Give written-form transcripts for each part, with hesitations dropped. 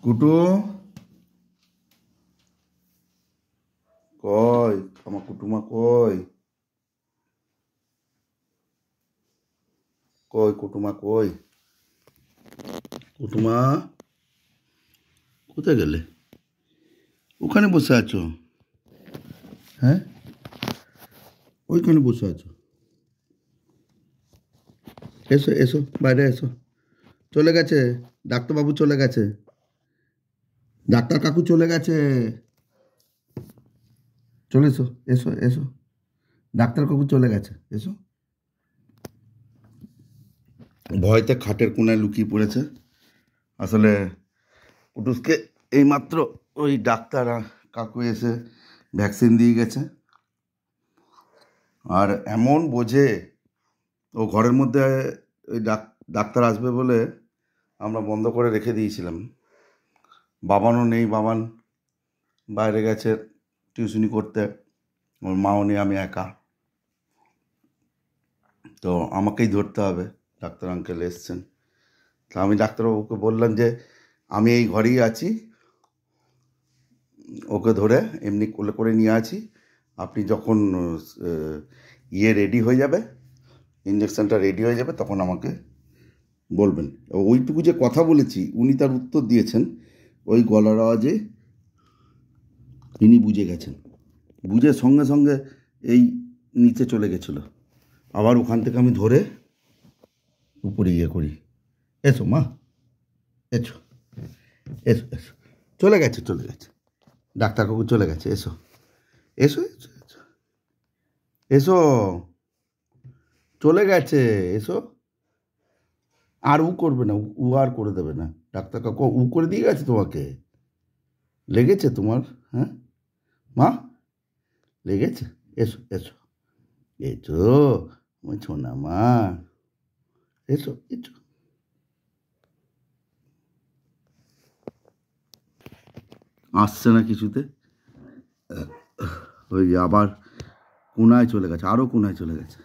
কুটু কই, আমার কুটুমা কই? কই কুটুমা কই? কুটুমা কোথায় গেলে? ওখানে বসে আছো? হ্যাঁ, ওইখানে বসে আছো। এসো এসো, বাইরে এসো। চলে গেছে, ডাক্তারবাবু চলে গেছে, ডাক্তার কাকু চলে গেছে। চলে এসো এসো এসো, ডাক্তার কাকু চলে গেছে, এসো। ভয়তে খাটের কোণায় লুকিয়ে পড়েছে। আসলে কুটুসকে এইমাত্র ওই ডাক্তার কাকু এসে ভ্যাকসিন দিয়ে গেছে। আর এমন বোঝে, ও ঘরের মধ্যে ওই ডাক্তার আসবে বলে আমরা বন্ধ করে রেখে দিয়েছিলাম। বাবানও নেই, বাবান বাইরে গেছে টিউশনি করতে, ওর মাও নেই, আমি একা। তো আমাকেই ধরতে হবে। ডাক্তার আঙ্কেল এসছেন, তা আমি ডাক্তারবাবুকে বললাম যে আমি এই ঘরেই আছি, ওকে ধরে এমনি কোলে করে নিয়ে আছি। আপনি যখন রেডি হয়ে যাবে, ইঞ্জেকশনটা রেডি হয়ে যাবে, তখন আমাকে বলবেন। ওইটুকু যে কথা বলেছি উনি তার উত্তর দিয়েছেন ওই গলার আওয়াজে। তিনি বুঝে গেছেন, বুঝে সঙ্গে সঙ্গে এই নিচে চলে গেছিল। আবার ওখান থেকে আমি ধরে উপরে করি। এসো মা, এসো এসো এসো। চলে গেছে চলে গেছে, ডাক্তারবাবু চলে গেছে। এসো এসো এসো এসো এসো, চলে গেছে, এসো। আর উ করবে না, উ আর করে দেবে না। ডাক্তার কাকু উ করে দিয়ে গেছে তোমাকে। লেগেছে তোমার? হ্যাঁ মা, লেগেছে? এসো এসো এসো, আমার ছোনা মা, এসো এসো। আসছে না কিছুতে, ওই আবার কোনায় চলে গেছে, আরও কোনায় চলে গেছে।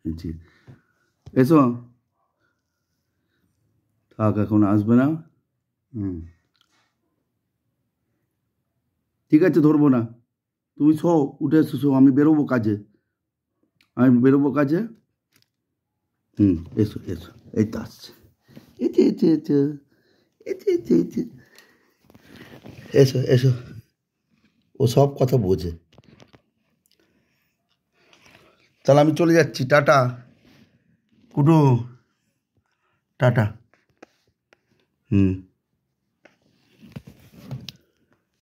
জি, এসো। থাক, এখন আসবে না। ঠিক আছে, ধরবো না। তুমি শো, উঠে এসো, শো, আমি বেরোবো কাজে, এসো এসো, এই তো আসছে। এতে এতে এতে এতে এতে এতে, এসো এসো। ও সব কথা বোঝে। তাহলে আমি চলে যাচ্ছি, টাটা কুটু, টাটা।